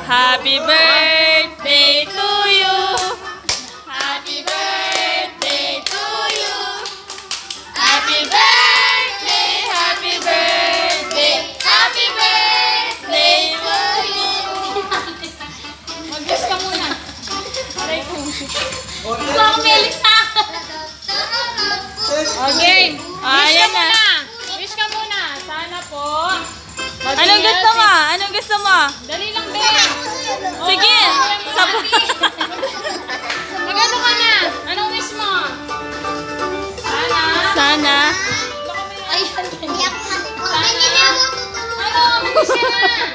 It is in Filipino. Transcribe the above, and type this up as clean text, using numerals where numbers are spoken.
Happy birthday to you. Happy birthday to you. Happy birthday, happy birthday, happy birthday to you. Mag-guess ka muna. Aray ko. Ito ako melik sa akin. Okay. Ayan na. Wish ka muna. Sana po. Anong gusto mo? Anong gusto mo? Dali lang, Ben. Sige. Magano ka na? Anong wish mo? Sana. Sana. Ay, hindi ako mati. Sana. Ano? Wish ka na.